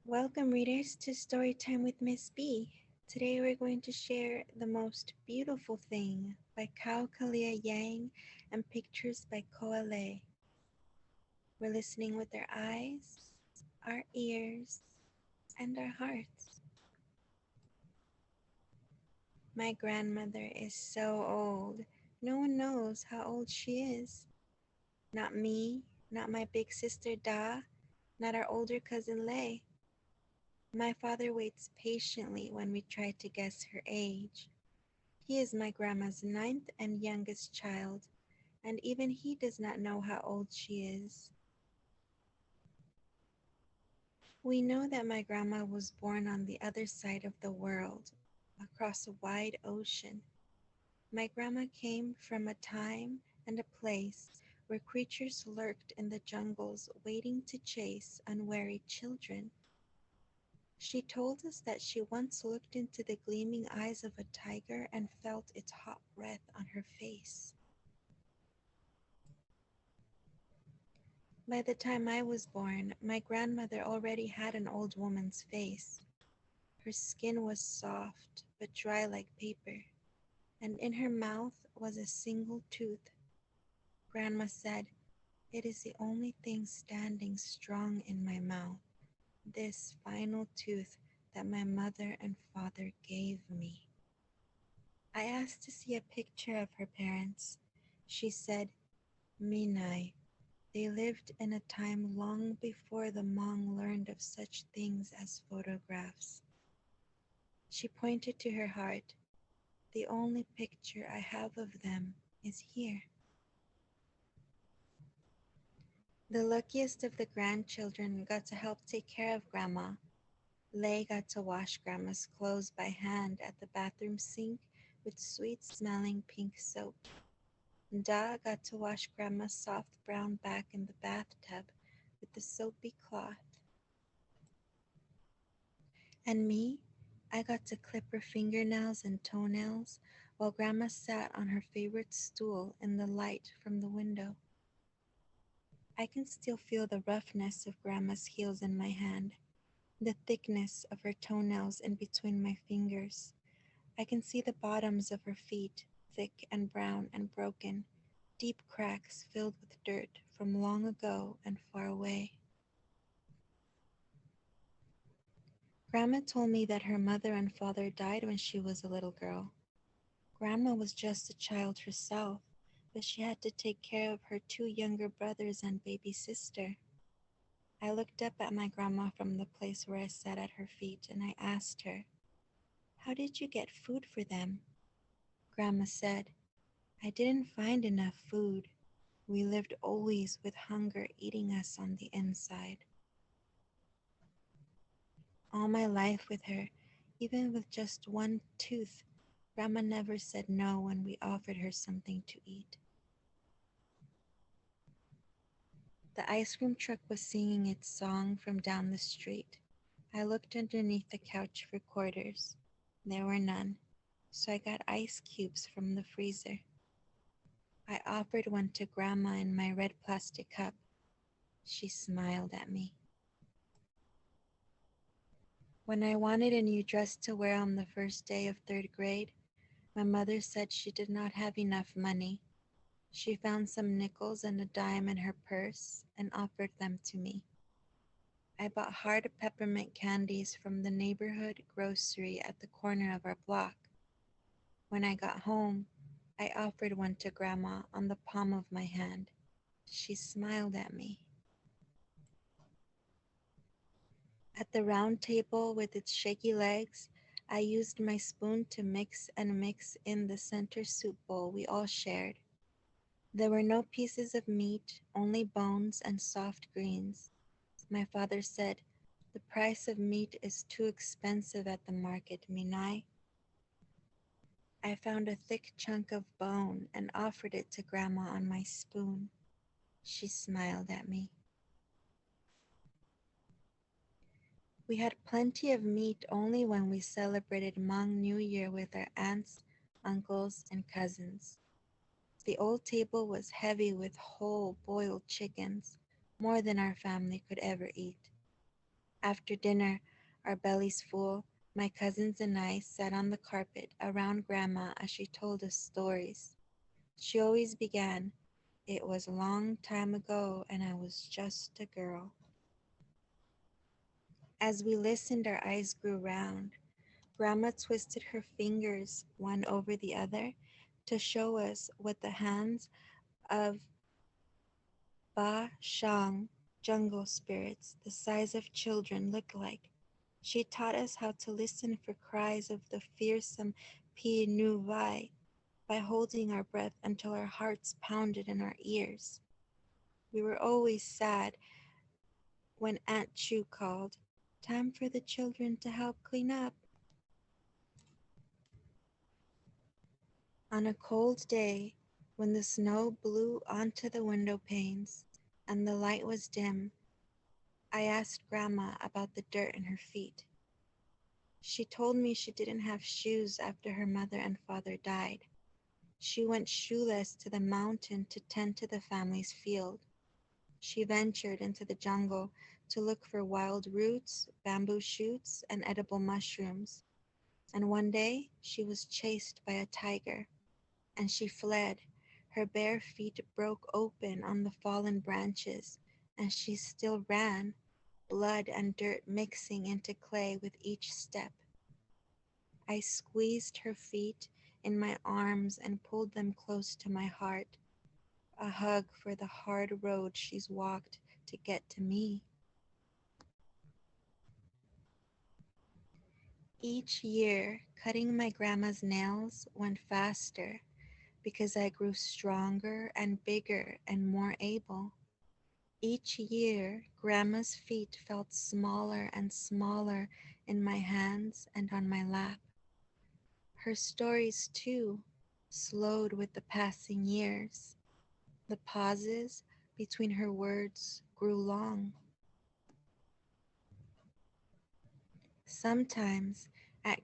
Welcome, readers, to Storytime with Miss B. Today we're going to share The Most Beautiful Thing by Kao Kalia Yang and pictures by Khoa. We're listening with our eyes, our ears, and our hearts. My grandmother is so old. No one knows how old she is. Not me, not my big sister Da, not our older cousin Lei. My father waits patiently when we try to guess her age. He is my grandma's ninth and youngest child, and even he does not know how old she is. We know that my grandma was born on the other side of the world, across a wide ocean. My grandma came from a time and a place where creatures lurked in the jungles waiting to chase unwary children. She told us that she once looked into the gleaming eyes of a tiger and felt its hot breath on her face. By the time I was born, my grandmother already had an old woman's face. Her skin was soft but dry like paper, and in her mouth was a single tooth. Grandma said, "It is the only thing standing strong in my mouth, this final tooth that my mother and father gave me." I asked to see a picture of her parents. She said, "Minai, they lived in a time long before the Hmong learned of such things as photographs." She pointed to her heart. "The only picture I have of them is here." The luckiest of the grandchildren got to help take care of Grandma. Lei got to wash Grandma's clothes by hand at the bathroom sink with sweet-smelling pink soap. Da got to wash Grandma's soft brown back in the bathtub with the soapy cloth. And me, I got to clip her fingernails and toenails while Grandma sat on her favorite stool in the light from the window. I can still feel the roughness of Grandma's heels in my hand, the thickness of her toenails in between my fingers. I can see the bottoms of her feet, thick and brown and broken, deep cracks filled with dirt from long ago and far away. Grandma told me that her mother and father died when she was a little girl. Grandma was just a child herself, but she had to take care of her two younger brothers and baby sister. I looked up at my grandma from the place where I sat at her feet and I asked her, "How did you get food for them?" Grandma said, "I didn't find enough food. We lived always with hunger eating us on the inside." All my life with her, even with just one tooth, Grandma never said no when we offered her something to eat. The ice cream truck was singing its song from down the street. I looked underneath the couch for quarters. There were none, so I got ice cubes from the freezer. I offered one to Grandma in my red plastic cup. She smiled at me. When I wanted a new dress to wear on the first day of third grade, my mother said she did not have enough money. She found some nickels and a dime in her purse and offered them to me. I bought hard peppermint candies from the neighborhood grocery at the corner of our block. When I got home, I offered one to Grandma on the palm of my hand. She smiled at me. At the round table with its shaky legs, I used my spoon to mix and mix in the center soup bowl we all shared. There were no pieces of meat, only bones and soft greens. My father said, "The price of meat is too expensive at the market, Minai." I found a thick chunk of bone and offered it to Grandma on my spoon. She smiled at me. We had plenty of meat only when we celebrated Hmong New Year with our aunts, uncles, and cousins. The old table was heavy with whole boiled chickens, more than our family could ever eat. After dinner, our bellies full, my cousins and I sat on the carpet around Grandma as she told us stories. She always began, "It was a long time ago and I was just a girl." As we listened, our eyes grew round. Grandma twisted her fingers one over the other to show us what the hands of Ba Shang jungle spirits the size of children look like. She taught us how to listen for cries of the fearsome Pi Nu Vai by holding our breath until our hearts pounded in our ears. We were always sad when Aunt Chu called, "Time for the children to help clean up." On a cold day, when the snow blew onto the window panes and the light was dim, I asked Grandma about the dirt in her feet. She told me she didn't have shoes after her mother and father died. She went shoeless to the mountain to tend to the family's field. She ventured into the jungle to look for wild roots, bamboo shoots, and edible mushrooms. And one day she was chased by a tiger, and she fled. Her bare feet broke open on the fallen branches, and she still ran, blood and dirt mixing into clay with each step. I squeezed her feet in my arms and pulled them close to my heart, a hug for the hard road she's walked to get to me. Each year, cutting my grandma's nails went faster because I grew stronger and bigger and more able. Each year, grandma's feet felt smaller and smaller in my hands and on my lap. Her stories, too, slowed with the passing years. The pauses between her words grew long. Sometimes, at,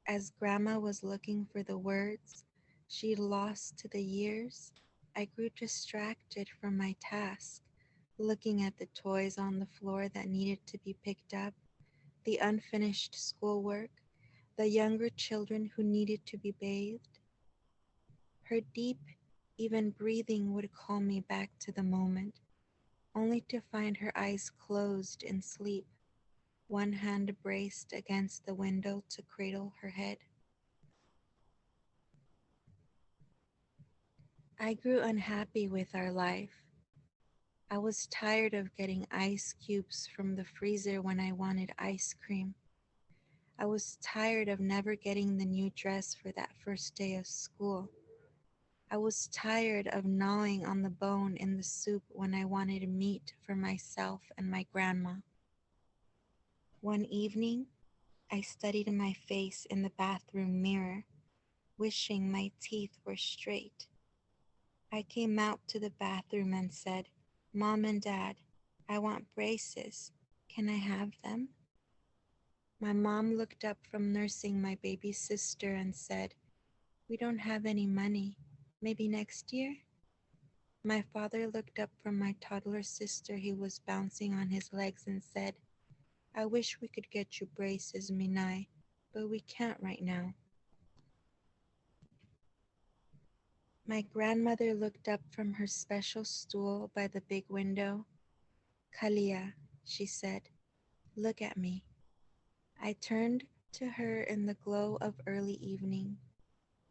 as Grandma was looking for the words she'd lost to the years, I grew distracted from my task, looking at the toys on the floor that needed to be picked up, the unfinished schoolwork, the younger children who needed to be bathed. Her deep, even breathing would call me back to the moment, only to find her eyes closed in sleep, one hand braced against the window to cradle her head. I grew unhappy with our life. I was tired of getting ice cubes from the freezer when I wanted ice cream. I was tired of never getting the new dress for that first day of school. I was tired of gnawing on the bone in the soup when I wanted meat for myself and my grandma. One evening, I studied my face in the bathroom mirror, wishing my teeth were straight. I came out to the bathroom and said, "Mom and Dad, I want braces. Can I have them?" My mom looked up from nursing my baby sister and said, "We don't have any money. Maybe next year?" My father looked up from my toddler sister who was bouncing on his legs and said, "I wish we could get you braces, Minai, but we can't right now." My grandmother looked up from her special stool by the big window. "Kalia," she said, "look at me." I turned to her in the glow of early evening.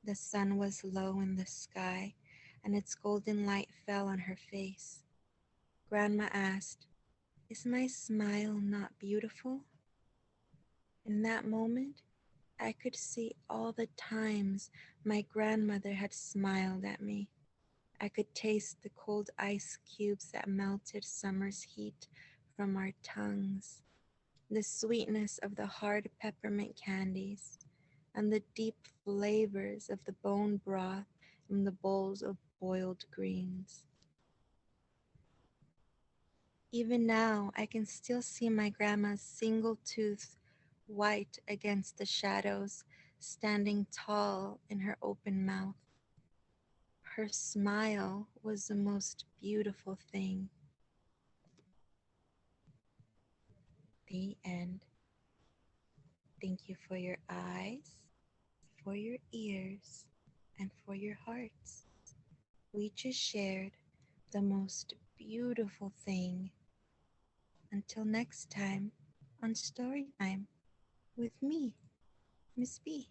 The sun was low in the sky, and its golden light fell on her face. Grandma asked, "Is my smile not beautiful?" In that moment, I could see all the times my grandmother had smiled at me. I could taste the cold ice cubes that melted summer's heat from our tongues, the sweetness of the hard peppermint candies, and the deep flavors of the bone broth in the bowls of boiled greens. Even now, I can still see my grandma's single tooth white against the shadows, standing tall in her open mouth. Her smile was the most beautiful thing. The end. Thank you for your eyes, for your ears, and for your hearts. We just shared the most beautiful thing. Until next time on Story Time with me, Miss B.